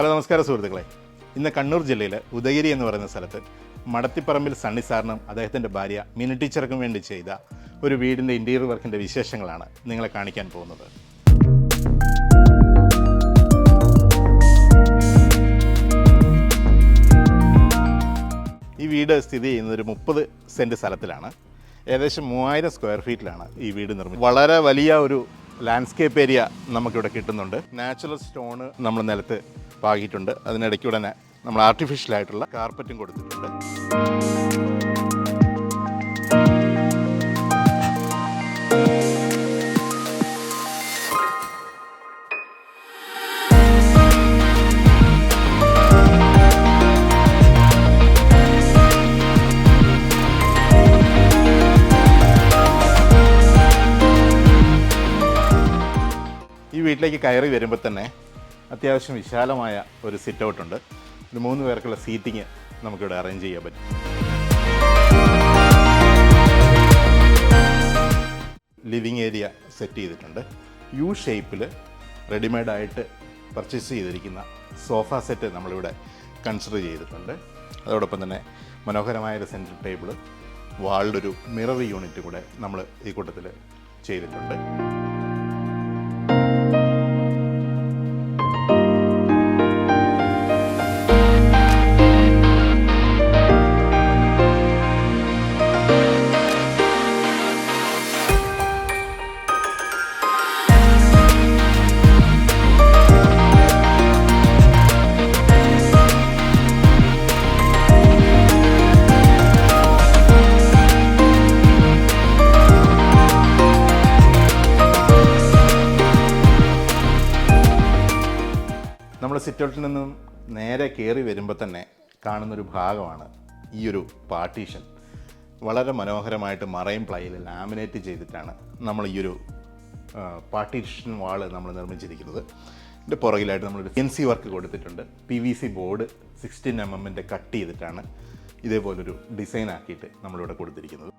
Hello നമസ്കാരം സുഹൃത്തുക്കളെ. ഇന്ന് കണ്ണൂർ ജില്ലയിൽ ഉദയഗിരി എന്ന് പറയുന്ന സ്ഥലത്ത് മടത്തിപ്പറമ്പിൽ സണ്ണി സാറിനും അദ്ദേഹത്തിൻ്റെ ഭാര്യ മിനി ടീച്ചർക്കും വേണ്ടി ചെയ്ത ഒരു വീടിൻ്റെ ഇൻറ്റീരിയർ വർക്കിൻ്റെ വിശേഷങ്ങളാണ് നിങ്ങളെ കാണിക്കാൻ പോകുന്നത്. ഈ വീട് സ്ഥിതി ചെയ്യുന്നത് ഒരു 30 സെൻറ്റ് സ്ഥലത്തിലാണ്. ഏകദേശം 3000 സ്ക്വയർ ഫീറ്റിലാണ് ഈ വീട് നിർമ്മിച്ചത്. വളരെ വലിയ ഒരു ലാൻഡ്സ്കേപ്പ് ഏരിയ നമുക്കിവിടെ കിട്ടുന്നുണ്ട്. നാച്ചുറൽ സ്റ്റോണ് നമ്മൾ നിലത്ത് പാകിയിട്ടുണ്ട്. അതിനിടയ്ക്കൂടെ തന്നെ നമ്മൾ ആർട്ടിഫിഷ്യലായിട്ടുള്ള കാർപ്പറ്റും കൊടുത്തിട്ടുണ്ട്. ഈ വീട്ടിലേക്ക് കയറി വരുമ്പോൾ തന്നെ അത്യാവശ്യം വിശാലമായ ഒരു സിറ്റ് ഔട്ടുണ്ട്. ഒരു 3 പേർക്കുള്ള സീറ്റിംഗ് നമുക്കിവിടെ അറേഞ്ച് ചെയ്യാൻ പറ്റും. ലിവിങ് ഏരിയ സെറ്റ് ചെയ്തിട്ടുണ്ട്. യു ഷേപ്പിൽ റെഡിമെയ്ഡായിട്ട് പർച്ചേസ് ചെയ്തിരിക്കുന്ന സോഫ സെറ്റ് നമ്മളിവിടെ കൺസിഡർ ചെയ്തിട്ടുണ്ട്. അതോടൊപ്പം തന്നെ മനോഹരമായൊരു സെൻറ്റർ ടേബിള്, വാളിലൊരു മിറർ യൂണിറ്റ് കൂടെ നമ്മൾ ഈ കൂട്ടത്തിൽ ചെയ്തിട്ടുണ്ട്. നമ്മൾ സിറ്റൗട്ടിൽ നിന്നും നേരെ കയറി വരുമ്പോൾ തന്നെ കാണുന്നൊരു ഭാഗമാണ് ഈ ഒരു പാർട്ടീഷൻ. വളരെ മനോഹരമായിട്ട് മറൈൻ പ്ലൈയിൽ ലാമിനേറ്റ് ചെയ്തിട്ടാണ് നമ്മൾ ഈ ഒരു പാർട്ടീഷൻ വാള് നമ്മൾ നിർമ്മിച്ചിരിക്കുന്നത്. ഇതിൻ്റെ പുറകിലായിട്ട് നമ്മളൊരു CNC വർക്ക് കൊടുത്തിട്ടുണ്ട്. PVC ബോർഡ് 16 mm കട്ട് ചെയ്തിട്ടാണ് ഇതേപോലൊരു ഡിസൈൻ ആക്കിയിട്ട് നമ്മളിവിടെ കൊടുത്തിരിക്കുന്നത്.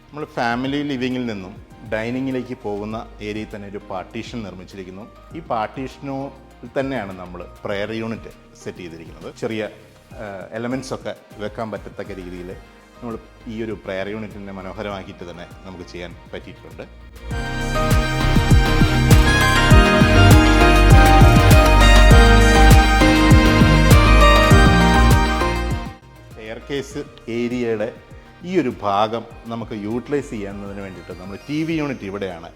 നമ്മൾ ഫാമിലി ലിവിങ്ങിൽ നിന്നും ഡൈനിങ്ങിലേക്ക് പോകുന്ന ഏരിയയിൽ തന്നെ ഒരു പാർട്ടീഷൻ നിർമ്മിച്ചിരിക്കുന്നു. ഈ പാർട്ടീഷനോ തന്നെയാണ് നമ്മൾ പ്രെയർ യൂണിറ്റ് സെറ്റ് ചെയ്തിരിക്കുന്നത്. ചെറിയ എലമെൻറ്റ്സ് ഒക്കെ വെക്കാൻ പറ്റത്തക്ക രീതിയിൽ നമ്മൾ ഈ ഒരു പ്രെയർ യൂണിറ്റിനെ മനോഹരമാക്കിയിട്ട് തന്നെ നമുക്ക് ചെയ്യാൻ പറ്റിയിട്ടുണ്ട്. എയർ കേസ് ഏരിയയുടെ ഈ ഒരു ഭാഗം നമുക്ക് യൂട്ടിലൈസ് ചെയ്യുന്നതിന് വേണ്ടിയിട്ട് നമ്മൾ TV യൂണിറ്റ് ഇവിടെയാണ്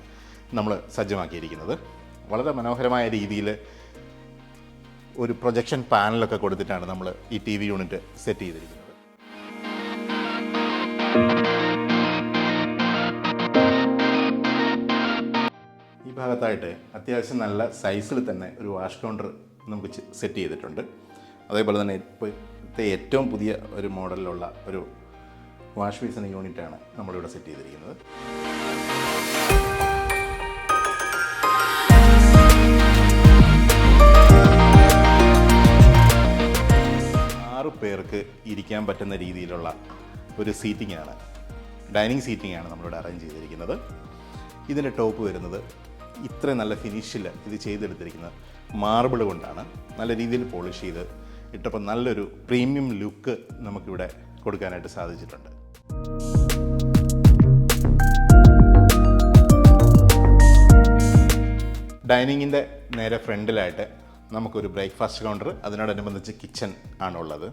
നമ്മൾ സജ്ജമാക്കിയിരിക്കുന്നത്. വളരെ മനോഹരമായ രീതിയിൽ ഒരു പ്രൊജക്ഷൻ പാനലൊക്കെ കൊടുത്തിട്ടാണ് നമ്മൾ ഈ TV യൂണിറ്റ് സെറ്റ് ചെയ്തിരിക്കുന്നത്. ഈ ഭാഗത്തായിട്ട് അത്യാവശ്യം നല്ല സൈസിൽ തന്നെ ഒരു വാഷ് കൗണ്ടർ നമുക്ക് സെറ്റ് ചെയ്തിട്ടുണ്ട്. അതേപോലെ തന്നെ ഇപ്പോഴത്തെ ഏറ്റവും പുതിയ ഒരു മോഡലിലുള്ള ഒരു വാഷ് ബേസിൻ യൂണിറ്റാണ് നമ്മളിവിടെ സെറ്റ് ചെയ്തിരിക്കുന്നത്. 6 പേർക്ക് ഇരിക്കാൻ പറ്റുന്ന രീതിയിലുള്ള ഒരു സീറ്റിംഗാണ്, ഡൈനിങ് സീറ്റിംഗാണ് നമ്മളിവിടെ അറേഞ്ച് ചെയ്തിരിക്കുന്നത്. ഇതിൻ്റെ ടോപ്പ് വരുന്നത് ഇത്ര നല്ല ഫിനിഷിൽ ഇത് ചെയ്തെടുത്തിരിക്കുന്നത് മാർബിൾ കൊണ്ടാണ്. നല്ല രീതിയിൽ പോളിഷ് ചെയ്ത് ഇട്ടപ്പോൾ നല്ലൊരു പ്രീമിയം ലുക്ക് നമുക്കിവിടെ കൊടുക്കാനായിട്ട് സാധിച്ചിട്ടുണ്ട്. ഡൈനിങ്ങിൻ്റെ നേരെ ഫ്രണ്ടിലായിട്ട് നമുക്കൊരു ബ്രേക്ക്ഫാസ്റ്റ് കൗണ്ടർ, അതിനോടനുബന്ധിച്ച് കിച്ചൺ ആണുള്ളത്.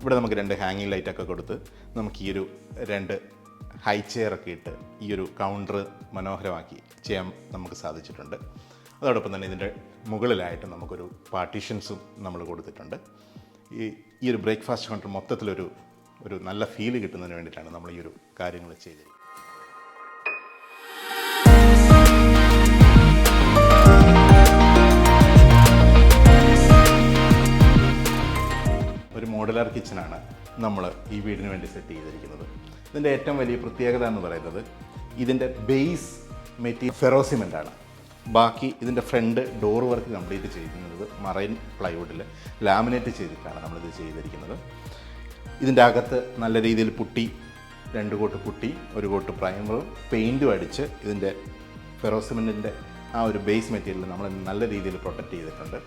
ഇവിടെ നമുക്ക് 2 ഹാങ്ങിങ് ലൈറ്റൊക്കെ കൊടുത്ത് നമുക്ക് ഈ ഒരു 2 ഹൈ ചെയറൊക്കെ ഇട്ട് ഈ ഒരു കൗണ്ടർ മനോഹരമാക്കി ചെയ്യാൻ നമുക്ക് സാധിച്ചിട്ടുണ്ട്. അതോടൊപ്പം തന്നെ ഇതിൻ്റെ മുകളിലായിട്ട് നമുക്കൊരു പാർട്ടീഷൻസും നമ്മൾ കൊടുത്തിട്ടുണ്ട്. ഈ ഒരു ബ്രേക്ക്ഫാസ്റ്റ് കൗണ്ടർ മൊത്തത്തിലൊരു നല്ല ഫീല് കിട്ടുന്നതിന് വേണ്ടിയിട്ടാണ് നമ്മൾ ഈ ഒരു കാര്യങ്ങൾ ചെയ്തിരിക്കുന്നത്. ഒരു മോഡുലാർ കിച്ചണാണ് നമ്മൾ ഈ വീടിന് വേണ്ടി സെറ്റ് ചെയ്തിരിക്കുന്നത്. ഇതിൻ്റെ ഏറ്റവും വലിയ പ്രത്യേകത എന്ന് പറയുന്നത് ഇതിൻ്റെ ബേസ് മെറ്റീരിയൽ ഫെറോ സിമെൻ്റ് ആണ്. ബാക്കി ഇതിൻ്റെ ഫ്രണ്ട് ഡോർ വർക്ക് കംപ്ലീറ്റ് ചെയ്തിരിക്കുന്നത് മറൈൻ പ്ലൈവുഡിൽ ലാമിനേറ്റ് ചെയ്തിട്ടാണ് നമ്മളിത് ചെയ്തിരിക്കുന്നത്. ഇതിൻ്റെ അകത്ത് നല്ല രീതിയിൽ പുട്ടി, 2 കോട്ട് പുട്ടി, 1 കോട്ട് പ്രൈമറും പെയിൻറ്റും അടിച്ച് ഇതിൻ്റെ ഫെറോ സിമെൻറ്റിൻ്റെ ആ ഒരു ബേസ് മെറ്റീരിയൽ നമ്മൾ നല്ല രീതിയിൽ പ്രൊട്ടക്റ്റ് ചെയ്തിട്ടുണ്ട്.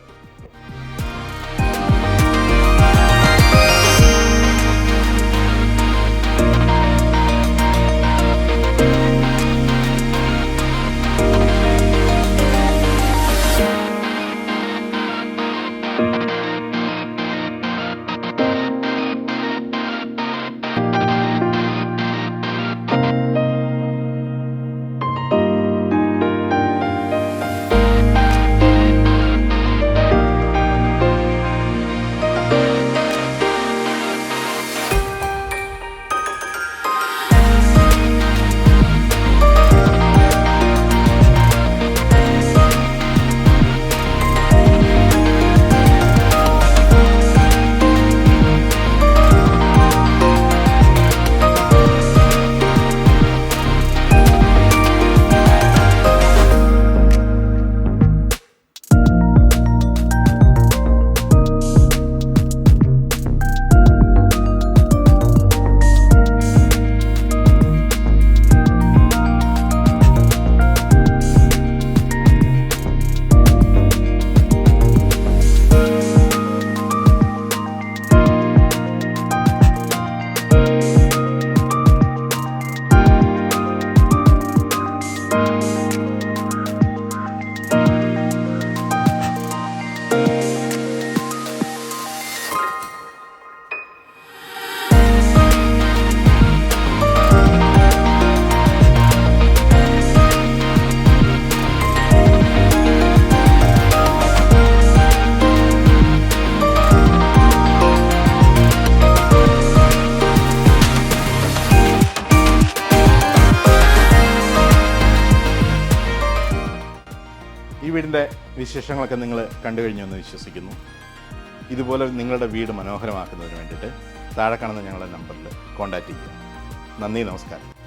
ഈ വീടിൻ്റെ വിശേഷങ്ങളൊക്കെ നിങ്ങൾ കണ്ടു കഴിഞ്ഞു എന്ന് വിശ്വസിക്കുന്നു. ഇതുപോലെ നിങ്ങളുടെ വീട് മനോഹരമാക്കുന്നതിന് വേണ്ടിയിട്ട് താഴെ കാണുന്ന ഞങ്ങളുടെ നമ്പറിൽ കോൺടാക്റ്റ് ചെയ്യുക. നന്ദി, നമസ്കാരം.